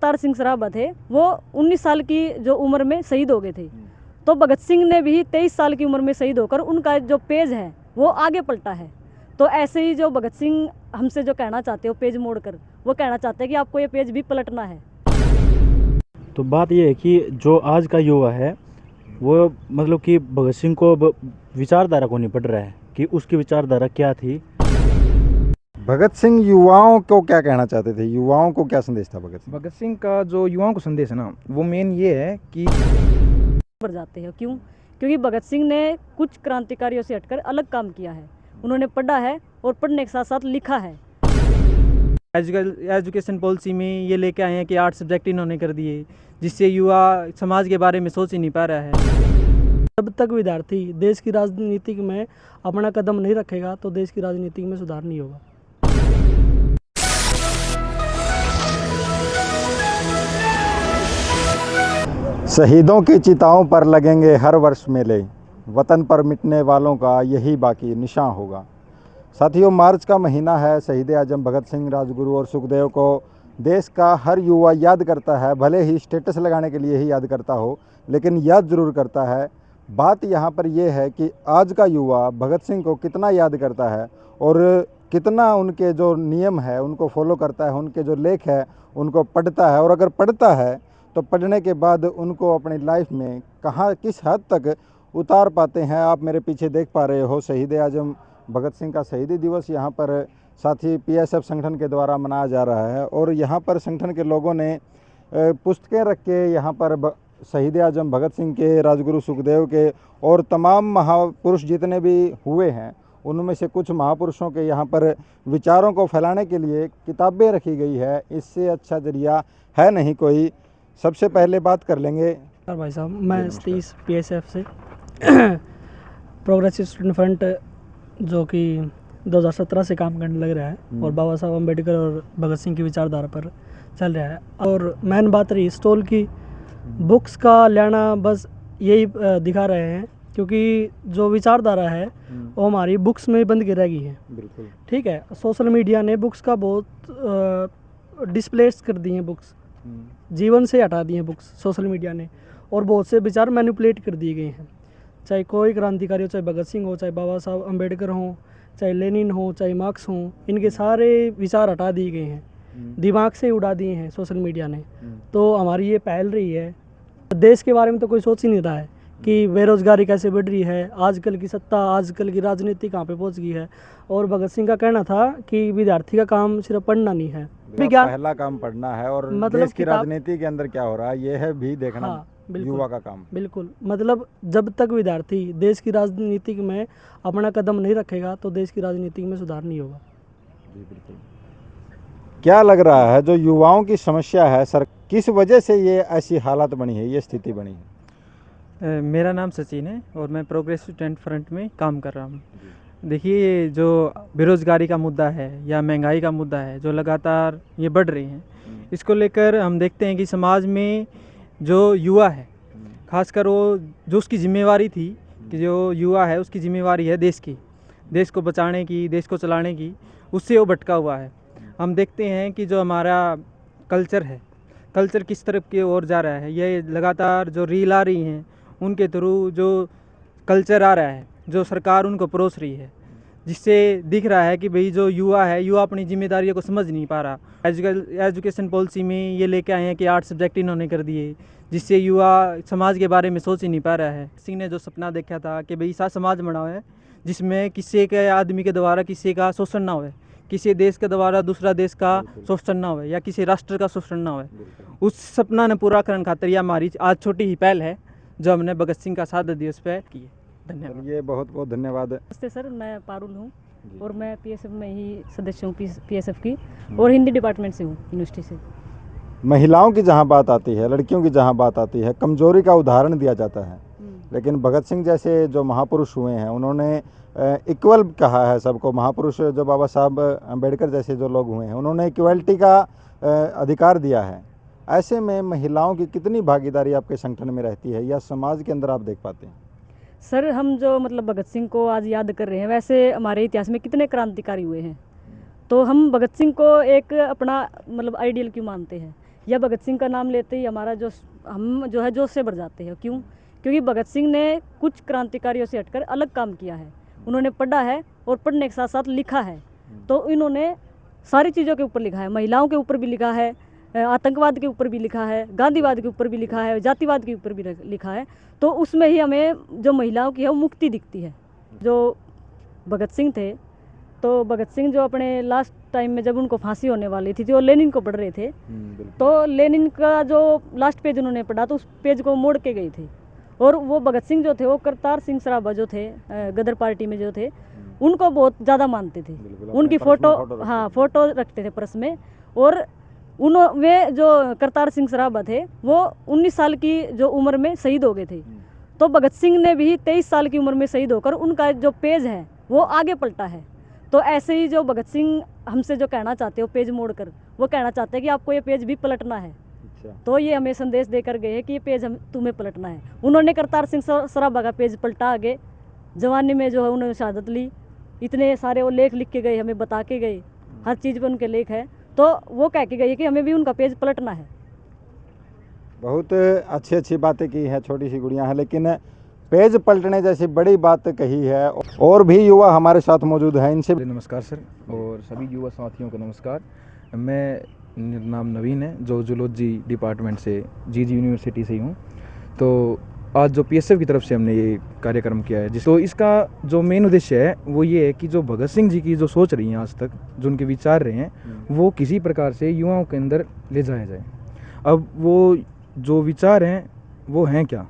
अवतार सिंह सराभा थे वो 19 साल की जो उम्र में शहीद हो गए थे। तो भगत सिंह ने भी 23 साल की उम्र में शहीद होकर उनका जो पेज है वो आगे पलटा है। तो ऐसे ही जो भगत सिंह हमसे जो कहना चाहते हो पेज मोड़कर, वो कहना चाहते हैं कि आपको ये पेज भी पलटना है। तो बात ये है कि जो आज का युवा है वो मतलब कि भगत सिंह को अब विचारधारा को नहीं पढ़ रहा है कि उसकी विचारधारा क्या थी। भगत सिंह युवाओं को क्या कहना चाहते थे, युवाओं को क्या संदेश था भगत सिंह? भगत सिंह का जो युवाओं को संदेश है ना, वो मेन ये है कि पर जाते हैं क्यों? क्योंकि भगत सिंह ने कुछ क्रांतिकारियों से हटकर अलग काम किया है। उन्होंने पढ़ा है और पढ़ने के साथ साथ लिखा है। एजुकेशन पॉलिसी में ये लेके आए हैं कि 8 सब्जेक्ट इन्होंने कर दिए, जिससे युवा समाज के बारे में सोच ही नहीं पा रहा है। जब तक विद्यार्थी देश की राजनीति में अपना कदम नहीं रखेगा तो देश की राजनीति में सुधार नहीं होगा। शहीदों की चिताओं पर लगेंगे हर वर्ष मेले, वतन पर मिटने वालों का यही बाकी निशान होगा। साथियों, मार्च का महीना है। शहीद आजम भगत सिंह, राजगुरु और सुखदेव को देश का हर युवा याद करता है। भले ही स्टेटस लगाने के लिए ही याद करता हो, लेकिन याद ज़रूर करता है। बात यहाँ पर यह है कि आज का युवा भगत सिंह को कितना याद करता है और कितना उनके जो नियम है उनको फॉलो करता है, उनके जो लेख है उनको पढ़ता है। और अगर पढ़ता है तो पढ़ने के बाद उनको अपनी लाइफ में कहाँ किस हद तक उतार पाते हैं। आप मेरे पीछे देख पा रहे हो शहीद आजम भगत सिंह का शहीदी दिवस यहाँ पर साथी पीएसएफ संगठन के द्वारा मनाया जा रहा है। और यहाँ पर संगठन के लोगों ने पुस्तकें रख के यहाँ पर शहीद आजम भगत सिंह के, राजगुरु सुखदेव के और तमाम महापुरुष जितने भी हुए हैं उनमें से कुछ महापुरुषों के यहाँ पर विचारों को फैलाने के लिए किताबें रखी गई है। इससे अच्छा जरिया है नहीं कोई। सबसे पहले बात कर लेंगे भाई साहब, मैं सतीश पीएसएफ से प्रोग्रेसिव स्टूडेंट फ्रंट जो कि 2017 से काम करने लग रहा है और बाबा साहब अम्बेडकर और भगत सिंह की विचारधारा पर चल रहा है। और मेन बात रही स्टॉल की, बुक्स का लेना बस यही दिखा रहे हैं क्योंकि जो विचारधारा है वो हमारी बुक्स में बंद की रह गई है। बिल्कुल ठीक है, सोशल मीडिया ने बुक्स का बहुत डिस्प्लेस कर दी हैं, बुक्स जीवन से हटा दी हैं बुक्स सोशल मीडिया ने, और बहुत से विचार मैनिपुलेट कर दिए गए हैं। चाहे कोई क्रांतिकारी हो, चाहे भगत सिंह हो, चाहे बाबा साहब अम्बेडकर हों, चाहे लेनिन हो, चाहे मार्क्स हों, इनके सारे विचार हटा दिए गए हैं, दिमाग से उड़ा दिए हैं सोशल मीडिया ने। तो हमारी ये पहल रही है। देश के बारे में तो कोई सोच ही नहीं रहा है कि बेरोजगारी कैसे बढ़ रही है, आजकल की सत्ता, आजकल की राजनीति कहाँ पे पहुँच गई है। और भगत सिंह का कहना था कि विद्यार्थी का काम सिर्फ पढ़ना नहीं है, विज्ञान पहला काम पढ़ना है और मतलब देश की राजनीति के अंदर क्या हो रहा है ये है भी देखना। हाँ, युवा का काम। बिल्कुल, मतलब जब तक विद्यार्थी देश की राजनीति में अपना कदम नहीं रखेगा तो देश की राजनीति में सुधार नहीं होगा। जी बिल्कुल। क्या लग रहा है जो युवाओं की समस्या है सर, किस वजह से ये ऐसी हालत बनी है, ये स्थिति बनी है? मेरा नाम सचिन है और मैं प्रोग्रेसिव स्टूडेंट फ्रंट में काम कर रहा हूँ। देखिए, ये जो बेरोज़गारी का मुद्दा है या महंगाई का मुद्दा है जो लगातार ये बढ़ रही है, इसको लेकर हम देखते हैं कि समाज में जो युवा है, खासकर वो जो उसकी जिम्मेवारी थी कि जो युवा है उसकी जिम्मेवारी है देश को बचाने की, देश को चलाने की, उससे वो भटका हुआ है। हम देखते हैं कि जो हमारा कल्चर है, कल्चर किस तरफ की ओर जा रहा है। ये लगातार जो रील आ रही हैं उनके थ्रू जो कल्चर आ रहा है, जो सरकार उनको परोस रही है, जिससे दिख रहा है कि भाई जो युवा है, युवा अपनी जिम्मेदारियों को समझ नहीं पा रहा। एजुकेशन पॉलिसी में ये लेके आए हैं कि 8 सब्जेक्ट इन्होंने कर दिए, जिससे युवा समाज के बारे में सोच ही नहीं पा रहा है। सिंह ने जो सपना देखा था कि भाई ऐसा समाज बना है जिसमें किसी के आदमी के द्वारा किसी का शोषण ना हो, किसी देश के द्वारा दूसरा देश का शोषण ना हो या किसी राष्ट्र का शोषण ना हो। उस सपना ने पूरा करने खातिर यह हमारी आज छोटी ही पहल है जो हमने भगत सिंह का शहादत दिवस पे की है। धन्यवाद। ये बहुत बहुत धन्यवाद। नमस्ते सर, मैं पारुल हूँ और मैं पीएसएफ में ही सदस्य हूँ, पीएसएफ की, और हिंदी डिपार्टमेंट से हूँ, यूनिवर्सिटी से। महिलाओं की जहाँ बात आती है, लड़कियों की जहाँ बात आती है, कमजोरी का उदाहरण दिया जाता है। लेकिन भगत सिंह जैसे जो महापुरुष हुए हैं उन्होंने इक्वल कहा है सबको। महापुरुष जो बाबा साहब अम्बेडकर जैसे जो लोग हुए हैं उन्होंने इक्वलिटी का अधिकार दिया है। ऐसे में महिलाओं की कितनी भागीदारी आपके संगठन में रहती है या समाज के अंदर आप देख पाते हैं? सर, हम जो मतलब भगत सिंह को आज याद कर रहे हैं, वैसे हमारे इतिहास में कितने क्रांतिकारी हुए हैं, तो हम भगत सिंह को एक अपना मतलब आइडियल क्यों मानते हैं? या भगत सिंह का नाम लेते ही हमारा जो हम जो है जोश से भर जाते हैं। क्यों? क्योंकि भगत सिंह ने कुछ क्रांतिकारियों से हटकर अलग काम किया है। उन्होंने पढ़ा है और पढ़ने के साथ साथ लिखा है। तो इन्होंने सारी चीज़ों के ऊपर लिखा है, महिलाओं के ऊपर भी लिखा है, आतंकवाद के ऊपर भी लिखा है, गांधीवाद के ऊपर भी लिखा है, जातिवाद के ऊपर भी लिखा है। तो उसमें ही हमें जो महिलाओं की है वो मुक्ति दिखती है। जो भगत सिंह थे, तो भगत सिंह जो अपने लास्ट टाइम में जब उनको फांसी होने वाली थी, वो लेनिन को पढ़ रहे थे। तो लेनिन का जो लास्ट पेज उन्होंने पढ़ा तो उस पेज को मोड़ के गई थी। और वो भगत सिंह जो थे वो करतार सिंह सराभा जो थे गदर पार्टी में जो थे, उनको बहुत ज़्यादा मानते थे। उनकी फ़ोटो, हाँ, फ़ोटो रखते थे पर्स में। और वे जो करतार सिंह सराभा थे वो 19 साल की जो उम्र में शहीद हो गए थे। तो भगत सिंह ने भी 23 साल की उम्र में शहीद होकर उनका जो पेज है वो आगे पलटा है। तो ऐसे ही जो भगत सिंह हमसे जो कहना चाहते हो पेज मोड़कर, वो कहना चाहते हैं कि आपको ये पेज भी पलटना है। तो ये हमें संदेश देकर गए हैं कि ये पेज हम तुम्हें पलटना है। उन्होंने करतार सिंह सराभा का पेज पलटा आगे, जवानी में जो है उन्होंने शहादत ली। इतने सारे वो लेख लिख के गए, हमें बता के गए, हर चीज़ पर उनके लेख है। तो वो कह के गई कि हमें भी उनका पेज पलटना है। बहुत अच्छी अच्छी बातें की हैं छोटी सी गुड़िया हैं, लेकिन पेज पलटने जैसी बड़ी बात कही है। और भी युवा हमारे साथ मौजूद हैं, इनसे नमस्कार सर, और सभी युवा साथियों को नमस्कार। मैं नाम नवीन है, जो जूलॉजी डिपार्टमेंट से जीजी यूनिवर्सिटी से ही हूँ। तो आज जो पीएसएफ की तरफ से हमने ये कार्यक्रम किया है, तो इसका जो मेन उद्देश्य है वो ये है कि जो भगत सिंह जी की जो सोच रही हैं आज तक, जो उनके विचार रहे हैं, वो किसी प्रकार से युवाओं के अंदर ले जाया जाए। अब वो जो विचार हैं वो हैं क्या?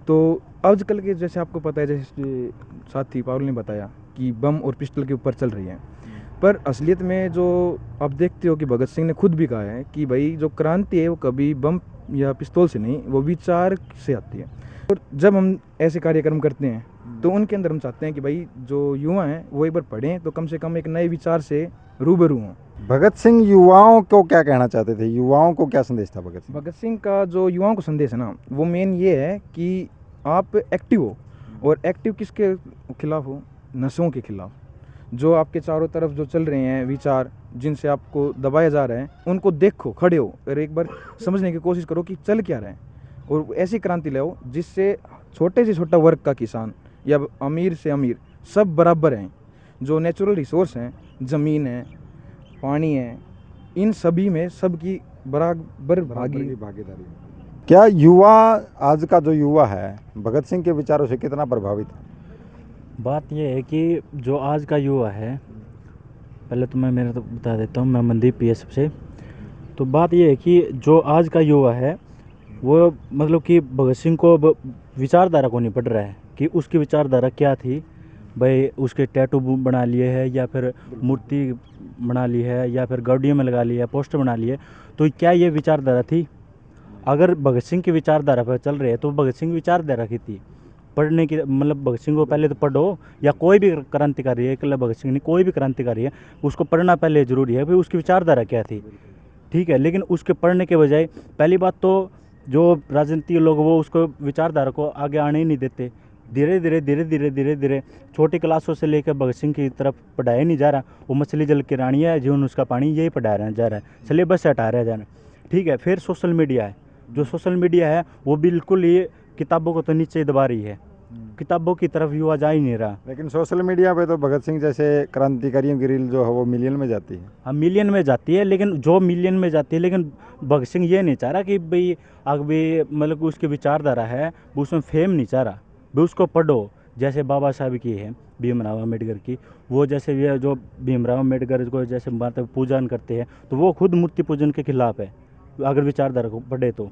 तो आजकल के, जैसे आपको पता है, जैसे साथी पारुल ने बताया कि बम और पिस्टल के ऊपर चल रही हैं, पर असलियत में जो आप देखते हो कि भगत सिंह ने खुद भी कहा है कि भाई जो क्रांति है वो कभी बम या पिस्तौल से नहीं, वो विचार से आती है। और जब हम ऐसे कार्यक्रम करते हैं तो उनके अंदर हम चाहते हैं कि भाई जो युवा हैं वो एक बार पढ़ें तो कम से कम एक नए विचार से रूबरू हों। भगत सिंह युवाओं को क्या कहना चाहते थे, युवाओं को क्या संदेश था भगत सिंह? भगत सिंह का जो युवाओं को संदेश है ना, वो मेन ये है कि आप एक्टिव हो। और एक्टिव किसके खिलाफ हो? नशों के खिलाफ। जो आपके चारों तरफ जो चल रहे हैं विचार, जिनसे आपको दबाया जा रहा है, उनको देखो, खड़े हो और एक बार समझने की कोशिश करो कि चल क्या रहा है। और ऐसी क्रांति लाओ जिससे छोटे से छोटा वर्ग का किसान या अमीर से अमीर सब बराबर हैं। जो नेचुरल रिसोर्स हैं, ज़मीन है, पानी है, इन सभी में सबकी बराबर भागीदारी। क्या युवा, आज का जो युवा है, भगत सिंह के विचारों से कितना प्रभावित है? बात यह है कि जो आज का युवा है, पहले तो मैं मेरा तो बता देता हूँ, मैं मनदीप पीएसएफ से। तो बात यह है कि जो आज का युवा है वो मतलब कि भगत सिंह को विचारधारा को नहीं पढ़ रहा है कि उसकी विचारधारा क्या थी। भाई उसके टैटू बना लिए है, या फिर मूर्ति बना ली है, या फिर गाड़ियों में लगा लिया है, पोस्टर बना लिए। तो क्या ये विचारधारा थी? अगर भगत सिंह की विचारधारा पर चल रहे हैं तो भगत सिंह विचारधारा की थी पढ़ने की। मतलब भगत सिंह को पहले तो पढ़ो, या कोई भी क्रांतिकारी है, इकल्ला भगत सिंह नहीं, कोई भी क्रांतिकारी है, उसको पढ़ना पहले ज़रूरी है भाई उसकी विचारधारा क्या थी। ठीक है, लेकिन उसके पढ़ने के बजाय पहली बात तो जो राजनीतिक लोग वो उसको विचारधारा को आगे आने ही नहीं देते। धीरे धीरे छोटी क्लासों से लेकर भगत सिंह की तरफ पढ़ाया नहीं जा रहा। वो मछली जल की रानी है, जीवन उसका पानी, यही पढ़ाया जा रहा है, सिलेबस से हटाया जा रहा है। ठीक है, फिर सोशल मीडिया है। जो सोशल मीडिया है वो बिल्कुल ये किताबों को तो नीचे दबा रही है, किताबों की तरफ युवा जा ही नहीं रहा। लेकिन सोशल मीडिया पे तो भगत सिंह जैसे क्रांतिकारियों की रील जो है वो मिलियन में जाती है। हाँ, मिलियन में जाती है, लेकिन जो मिलियन में जाती है, लेकिन भगत सिंह ये नहीं चाह रहा कि भाई अभी मतलब उसकी विचारधारा है वो उसमें फेम नहीं चाह रहा। भी उसको पढ़ो, जैसे बाबा साहब की है, भीमराव अम्बेडकर की, वो जैसे ये जो भीमराव अम्बेडकर को जैसे मतलब पूजन करते हैं, तो वो खुद मूर्ति पूजन के खिलाफ है अगर विचारधारा को पढ़े तो।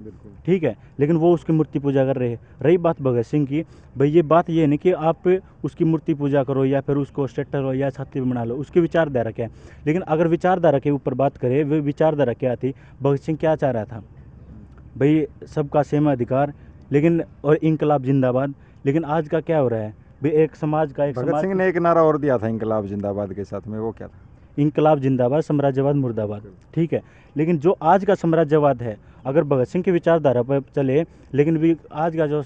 ठीक है, लेकिन वो उसकी मूर्ति पूजा कर रहे हैं। रही बात भगत सिंह की, भाई ये बात ये नहीं कि आप उसकी मूर्ति पूजा करो या फिर उसको स्टेटस हो या छाती बना लो, उसकी विचारधारा क्या है। लेकिन अगर विचारधारा के ऊपर बात करें, वो विचारधारा क्या थी, भगत सिंह क्या चाह रहा था, भाई सबका सेम अधिकार, लेकिन और इंकलाब जिंदाबाद। लेकिन आज का क्या हो रहा है, भाई एक समाज का एक भगत सिंह ने एक नारा और दिया था इंकलाब जिंदाबाद के साथ में, वो क्या था? इंकलाब जिंदाबाद, साम्राज्यवाद मुर्दाबाद। ठीक है, लेकिन जो आज का साम्राज्यवाद है, अगर भगत सिंह की विचारधारा पर चले, लेकिन भी आज का जो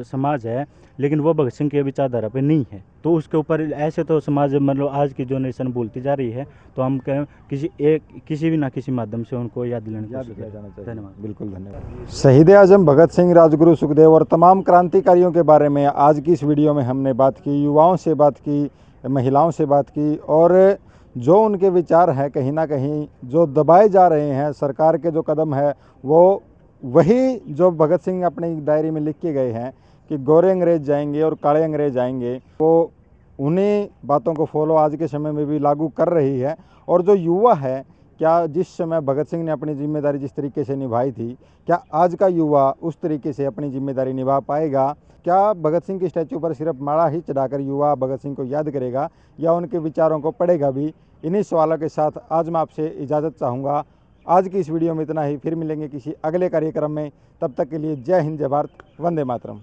समाज है लेकिन वो भगत सिंह की विचारधारा पे नहीं है, तो उसके ऊपर ऐसे तो समाज मतलब आज की जनरेशन भूलती जा रही है। तो हम कहें किसी भी ना किसी माध्यम से उनको याद दिलाने की कोशिश करें। धन्यवाद। बिल्कुल धन्यवाद। शहीद आजम भगत सिंह, राजगुरु सुखदेव और तमाम क्रांतिकारियों के बारे में आज की इस वीडियो में हमने बात की, युवाओं से बात की, महिलाओं से बात की, और जो उनके विचार हैं कहीं ना कहीं जो दबाए जा रहे हैं, सरकार के जो कदम है वो वही जो भगत सिंह अपनी डायरी में लिख के गए हैं कि गोरे अंग्रेज जाएंगे और काले अंग्रेज आएंगे, वो उन्हीं बातों को फॉलो आज के समय में भी लागू कर रही है। और जो युवा है, क्या जिस समय भगत सिंह ने अपनी जिम्मेदारी जिस तरीके से निभाई थी, क्या आज का युवा उस तरीके से अपनी जिम्मेदारी निभा पाएगा? क्या भगत सिंह की स्टैचू पर सिर्फ माला ही चढ़ाकर युवा भगत सिंह को याद करेगा या उनके विचारों को पढ़ेगा भी? इन्हीं सवालों के साथ आज मैं आपसे इजाज़त चाहूँगा। आज की इस वीडियो में इतना ही, फिर मिलेंगे किसी अगले कार्यक्रम में। तब तक के लिए जय हिंद, जय भारत, वंदे मातरम।